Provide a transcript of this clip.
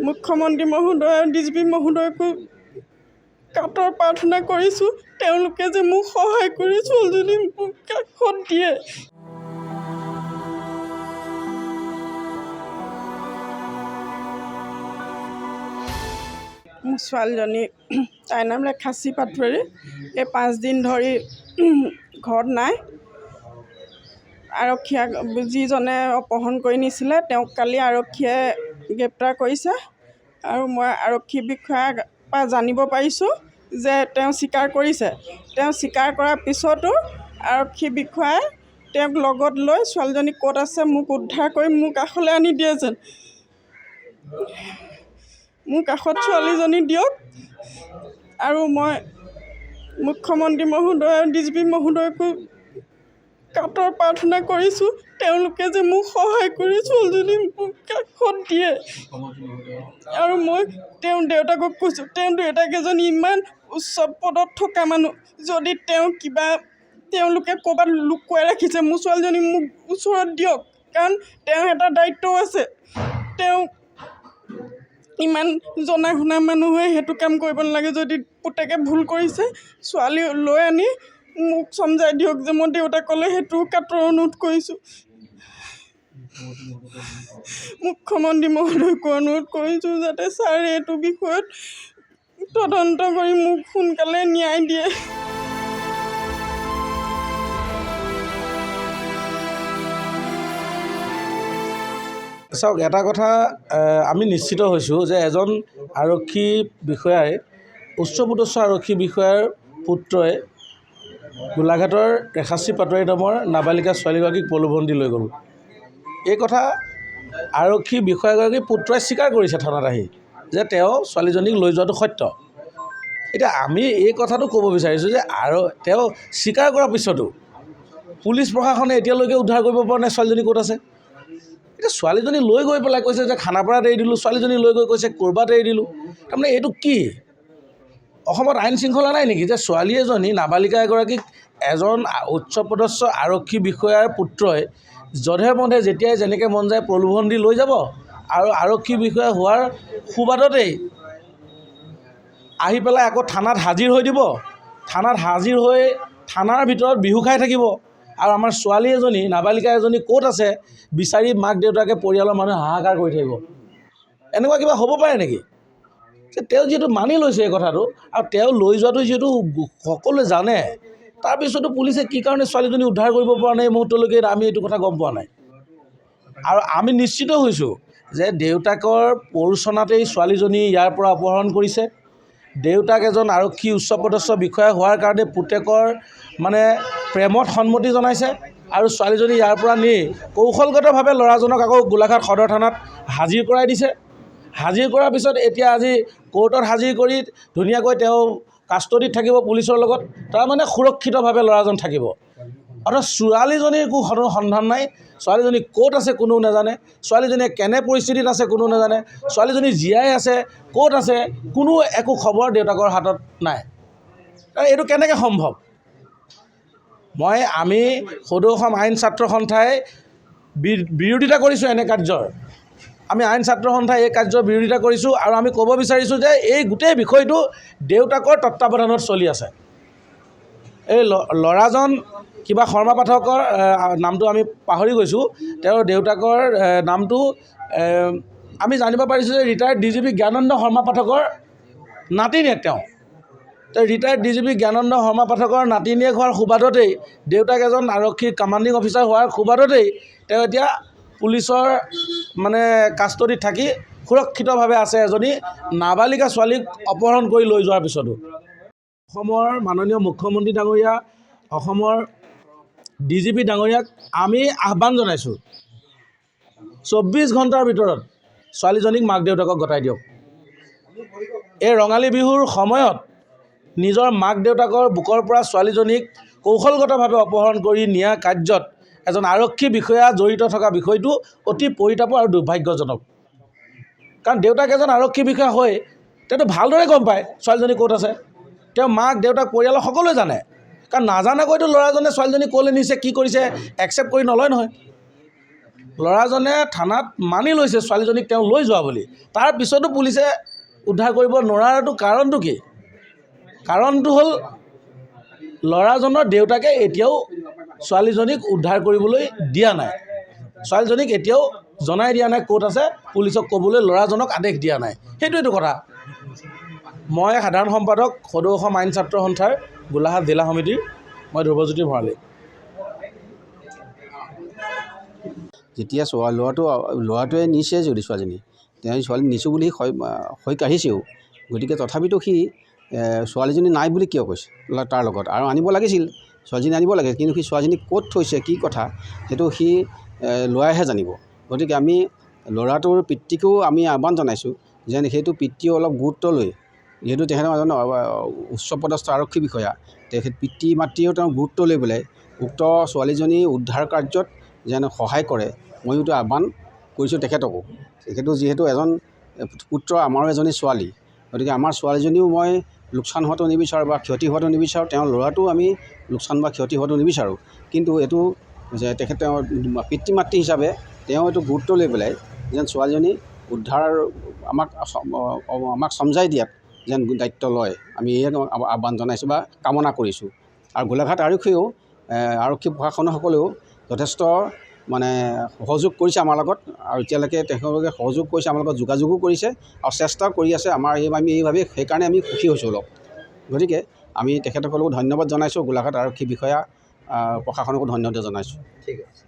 মুখ্যমন্ত্ৰী মহোদয় আৰু ডিজিপি মহোদয়কো কাতৰ প্ৰাৰ্থনা কৰিছোঁ, তেওঁলোকে যে মোক সহায় কৰি ছোৱালীজনী মোক কাষত দিয়ে। মোৰ ছোৱালীজনী তাইৰ নাম ৰেখাশ্ৰী পাটোৱাৰী। এই 5 দিন ধৰি ঘৰত নাই। আৰক্ষীয়ে যিজনে অপহৰণ কৰি নিছিলে তেওঁক কালি আৰক্ষীয়ে গ্ৰেপ্তাৰ কৰিছে আৰু মই আৰক্ষী বিষয়াৰ পৰা জানিব পাৰিছোঁ যে তেওঁ স্বীকাৰ কৰিছে। তেওঁ স্বীকাৰ কৰাৰ পিছতো আৰক্ষী বিষয়াই তেওঁক লগত লৈ ছোৱালীজনী ক'ত আছে মোক উদ্ধাৰ কৰি মোৰ কাষলৈ আনি দিয়ে যেন। মোৰ কাষত ছোৱালীজনী দিয়ক আৰু মই মুখ্যমন্ত্ৰী মহোদয় আৰু ডিজিপি মহোদয়কো কাতৰ প্ৰাৰ্থনা কৰিছোঁ, তেওঁলোকে যে মোক সহায় কৰি ছোৱালীজনী মোক কাষত দিয়ে। আৰু মই তেওঁৰ দেউতাকক কৈছোঁ, তেওঁৰ দেউতাক এজন ইমান উচ্চ পদত থকা মানুহ, যদি তেওঁলোকে ক'ৰবাত লুকুৱাই ৰাখিছে মোৰ ছোৱালীজনী মোক ওচৰত দিয়ক, কাৰণ তেওঁৰ এটা দায়িত্বও আছে। তেওঁ ইমান জনা শুনা মানুহে সেইটো কাম কৰিব নালাগে। যদি পুতেকে ভুল কৰিছে ছোৱালী লৈ আনি মোক সমজাই দিয়ক যে মই দেউতাকলৈ সেইটো কাতৰ অনুৰোধ কৰিছোঁ। মুখ্যমন্ত্ৰী মহোদয়কো অনুৰোধ কৰিছোঁ যাতে ছাৰে এইটো বিষয়ত তদন্ত কৰি মোক সোনকালে ন্যায় দিয়ে। চাওক, এটা কথা আমি নিশ্চিত হৈছোঁ যে এজন আৰক্ষী বিষয়াই উচ্চপদস্থ আৰক্ষী বিষয়াৰ পুত্ৰই গোলাঘাটৰ ৰেখাশ্ৰী পাটোৱাৰী নামৰ নাবালিকা ছোৱালীগৰাকীক প্ৰলোভন দি লৈ গ'ল। এই কথা আৰক্ষী বিষয়াগৰাকীৰ পুত্ৰই স্বীকাৰ কৰিছে থানাত আহি যে তেওঁ ছোৱালীজনীক লৈ যোৱাটো সত্য। এতিয়া আমি এই কথাটো ক'ব বিচাৰিছোঁ যে তেওঁ স্বীকাৰ কৰাৰ পিছতো পুলিচ প্ৰশাসনে এতিয়ালৈকে উদ্ধাৰ কৰিব পৰা নাই ছোৱালীজনী ক'ত আছে। এতিয়া ছোৱালীজনী লৈ গৈ পেলাই কৈছে যে খানাপাৰাত এৰি দিলোঁ, ছোৱালীজনী লৈ গৈ কৈছে ক'ৰবাত এৰি দিলোঁ। তাৰমানে এইটো কি? অসমত আইন শৃংখলা নাই নেকি যে ছোৱালী এজনী নাবালিকা এগৰাকীক এজন উচ্চপদস্থ আৰক্ষী বিষয়াৰ পুত্ৰই যধে মধে যেতিয়াই যেনেকৈ মন যায় প্ৰলোভন দি লৈ যাব আৰু আৰক্ষী বিষয়া হোৱাৰ সুবাদতেই আহি পেলাই আকৌ থানাত হাজিৰ হৈ দিব, থানাত হাজিৰ হৈ থানাৰ ভিতৰত বিহু খাই থাকিব আৰু আমাৰ ছোৱালী এজনী নাবালিকা এজনী ক'ত আছে বিচাৰি মাক দেউতাকে পৰিয়ালৰ মানুহে হাহাকাৰ কৰি থাকিব। এনেকুৱা কিবা হ'ব পাৰে নেকি? যে তেওঁ যিহেতু মানি লৈছে এই কথাটো আৰু তেওঁ লৈ যোৱাটো যিহেতু সকলোৱে জানে, তাৰপিছতো পুলিচে কি কাৰণে ছোৱালীজনী উদ্ধাৰ কৰিব পৰা নাই এই মুহূৰ্তলৈকে আমি এইটো কথা গম পোৱা নাই। আৰু আমি নিশ্চিত হৈছোঁ যে দেউতাকৰ প্ৰৰোচনাতেই ছোৱালীজনী ইয়াৰ পৰা অপহৰণ কৰিছে। দেউতাক এজন আৰক্ষী উচ্চপদস্থ বিষয়া হোৱাৰ কাৰণে পুতেকৰ প্ৰেমত সন্মতি জনাইছে আৰু ছোৱালীজনী ইয়াৰ পৰা নি কৌশলগতভাৱে ল'ৰাজনক আকৌ গোলাঘাট সদৰ থানাত হাজিৰ কৰাই দিছে। হাজিৰ কৰাৰ পিছত এতিয়া আজি কোৰ্টত হাজিৰ কৰি ধুনীয়াকৈ তেওঁ কাষ্টডিত থাকিব পুলিচৰ লগত, তাৰমানে সুৰক্ষিতভাৱে ল'ৰাজন থাকিব। অৰ্থাৎ ছোৱালীজনীৰ কোনো সন্ধান নাই, ছোৱালীজনী ক'ত আছে কোনো নাজানে, ছোৱালীজনীয়ে কেনে পৰিস্থিতিত আছে কোনো নাজানে, ছোৱালীজনী জীয়াই আছে ক'ত আছে কোনো একো খবৰ দেউতাকৰ হাতত নাই। এইটো কেনেকৈ সম্ভৱ? আমি সদৌ অসম আইন ছাত্ৰ সন্থাই বিৰোধিতা কৰিছোঁ এনে কাৰ্যৰ। আমি আইন ছাত্ৰ সন্থাই এই কাৰ্যৰ বিৰোধিতা কৰিছোঁ আৰু আমি ক'ব বিচাৰিছোঁ যে এই গোটেই বিষয়টো দেউতাকৰ তত্বাৱধানত চলি আছে। এই ল'ৰাজন কিবা শৰ্মা পাঠকৰ নামটো আমি পাহৰি গৈছোঁ, তেওঁৰ দেউতাকৰ নামটো আমি জানিব পাৰিছোঁ যে ৰিটায়াৰ্ড ডিজিপি জ্ঞানন্দ শৰ্মা পাঠকৰ নাতিনীয়েক। তেওঁ ৰিটায়াৰ্ড ডিজিপি জ্ঞানন্দ শৰ্মা পাঠকৰ নাতিনীয়েক হোৱাৰ সুবাদতেই, দেউতাক এজন আৰক্ষীৰ কমাণ্ডিং অফিচাৰ হোৱাৰ সুবাদতেই তেওঁ এতিয়া পুলিচৰ কাষ্টডিত থাকি সুৰক্ষিতভাৱে আছে এজনী নাবালিকা ছোৱালীক অপহৰণ কৰি লৈ যোৱাৰ পিছতো। অসমৰ মাননীয় মুখ্যমন্ত্ৰী ডাঙৰীয়া, অসমৰ ডিজিপি ডাঙৰীয়াক আমি আহ্বান জনাইছোঁ, 24 ঘণ্টাৰ ভিতৰত ছোৱালীজনীক মাক দেউতাকক গতাই দিয়ক। এই ৰঙালী বিহুৰ সময়ত নিজৰ মাক দেউতাকৰ বুকৰ পৰা ছোৱালীজনীক কৌশলগতভাৱে অপহৰণ কৰি নিয়া কাৰ্যত এজন আৰক্ষী বিষয়া জড়িত থকা বিষয়টো অতি পৰিতাপ আৰু দুৰ্ভাগ্যজনক। কাৰণ দেউতাক এজন আৰক্ষী বিষয়া হৈ তেওঁতো ভালদৰে গম পায় ছোৱালীজনী ক'ত আছে, তেওঁ মাক দেউতাক পৰিয়ালৰ সকলোৱে জানে। কাৰণ নাজানাকৈতো ল'ৰাজনে ছোৱালীজনী ক'লৈ নিছে কি কৰিছে একচেপ্ট কৰি নলয় নহয়। ল'ৰাজনে থানাত মানি লৈছে ছোৱালীজনীক তেওঁ লৈ যোৱা বুলি। তাৰ পিছতো পুলিচে উদ্ধাৰ কৰিব নোৱাৰাটো কাৰণটো কি? কাৰণটো হ'ল ল'ৰাজনৰ দেউতাকে এতিয়াও ছোৱালীজনীক উদ্ধাৰ কৰিবলৈ দিয়া নাই। ছোৱালীজনীক এতিয়াও জনাই দিয়া নাই ক'ত আছে, পুলিচক ক'বলৈ ল'ৰাজনক আদেশ দিয়া নাই। সেইটোৱেইটো কথা। মই সাধাৰণ সম্পাদক সদৌ অসম আইন ছাত্ৰ সন্থাৰ গোলাঘাট জিলা সমিতিৰ, মই ধ্ৰুৱজ্যোতি ভৰালী। যেতিয়া ল'ৰাটোৱে নিছে যদি ছোৱালীজনী, তেওঁ ছোৱালী নিছোঁ বুলি হৈ কাঢ়িছেও, গতিকে তথাপিতো সি ছোৱালীজনী নাই বুলি কিয় কৈছে তাৰ লগত? আৰু আনিব লাগিছিল, ছোৱালীজনী আনিব লাগে, কিন্তু সি ছোৱালীজনী ক'ত থৈছে কি কথা সেইটো সি ল'ৰাইহে জানিব। গতিকে আমি ল'ৰাটোৰ পিতৃকো আমি আহ্বান জনাইছোঁ যেন সেইটো পিতৃও অলপ গুৰুত্ব লৈ, যিহেতু তেখেতৰ এজন উচ্চপদস্থ আৰক্ষী বিষয়া, তেখেত পিতৃ মাতৃয়েও তেওঁ গুৰুত্ব লৈ পেলাই উক্ত ছোৱালীজনী উদ্ধাৰ কাৰ্যত যেন সহায় কৰে, ময়োতো আহ্বান কৰিছোঁ তেখেতকো। তেখেতো যিহেতু এজন পুত্ৰ, আমাৰো এজনী ছোৱালী, গতিকে আমাৰ ছোৱালীজনীও মই লোকচান হোৱাটো নিবিচাৰোঁ বা ক্ষতি হোৱাটো নিবিচাৰোঁ, তেওঁৰ ল'ৰাটো আমি লোকচান বা ক্ষতি হোৱাটো নিবিচাৰোঁ। কিন্তু এইটো যে তেখেত তেওঁৰ পিতৃ মাতৃ হিচাপে তেওঁ এইটো গুৰুত্ব লৈ পেলাই যেন ছোৱালীজনী উদ্ধাৰ আমাক সমজাই দিয়াত যেন দায়িত্ব লয়, আমি এই আহ্বান জনাইছোঁ বা কামনা কৰিছোঁ। আৰু গোলাঘাট আৰক্ষী প্ৰশাসনসকলেও যথেষ্ট সহযোগ কৰিছে আমাৰ লগত, আৰু এতিয়ালৈকে তেওঁলোকে সহযোগ কৰিছে, আমাৰ লগত যোগাযোগো কৰিছে আৰু চেষ্টাও কৰি আছে। আমি এইভাৱে সেইকাৰণে আমি সুখী হৈছোঁ অলপ। গতিকে আমি তেখেতসকলকো ধন্যবাদ জনাইছোঁ, গোলাঘাট আৰক্ষী বিষয়া প্ৰশাসনকো ধন্যবাদ জনাইছোঁ। ঠিক আছে।